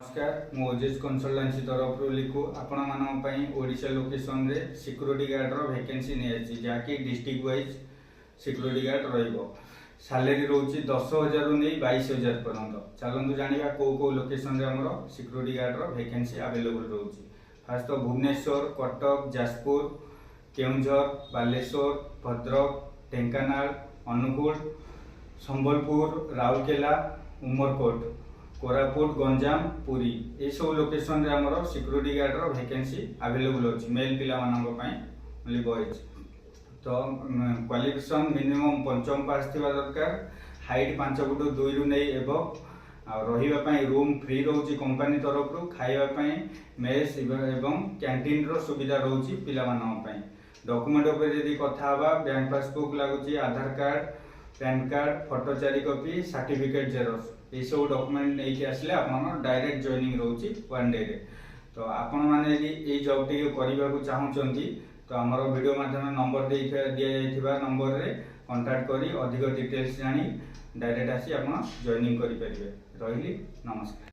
नमस्कार मु ओजेस कंसल्टेंसी तरफ लिखु आपण मानी ओडिशा लोकेशन रे सिक्योरिटी गार्ड रो वैकेंसी नहीं जहाँकि डिस्ट्रिक्ट वाइज सिक्योरिटी गार्ड रहिबो। सैलरी रोची 10,000 रु नहीं 22,000 पर्यंत। चलतु जाना कौ लोकेशन रे हमरो सिक्योरिटी गार्ड रो वैकेंसी अवेलेबल रोची। फास्ट तो भुवनेश्वर, कटक, जाजपुर, केउंझर, बालेश्वर, भद्रक, ढेंकानाल, अनुगुल, संबलपुर, राउरकेला, उमरकोट, कोरापुट, गंजाम, पुरी ये सब लोकेशन रे हमरो सिक्योरिटी गार्ड रो वैकेंसी अवेलेबल अछि। मेल पिला मानक पई ओनली बॉयज। तो क्वालिफिकेशन मिनिमम पंचम पास थिबा दरकार। हाइट 5 फुट 2 रु नै एबो। आ रहिबा पई रूम फ्री रहउची कंपनी तरफ रु। खाइबा पई मेस एवं कैंटीन रो सुविधा रहउची पिला मानक पई। डॉक्यूमेंट ऊपर यदि कथा हवा बैंक पासबुक लागुची, Aadhaar card, PAN card, photo 4 copy, certificate xerox ये सब डॉक्यूमेंट नहीं आसले आपन डायरेक्ट जॉइनिंग रहउची 1 डे रे। तो आपण माने यदि ए जॉब टी करबा को चाहउचंती तो हमर वीडियो माध्यम नंबर दिया जाइथिबा नंबर रे कांटेक्ट करी अधिक डिटेल्स जानी डायरेक्ट आसी आपण जॉइनिंग करि परिबे। रहिली नमस्कार।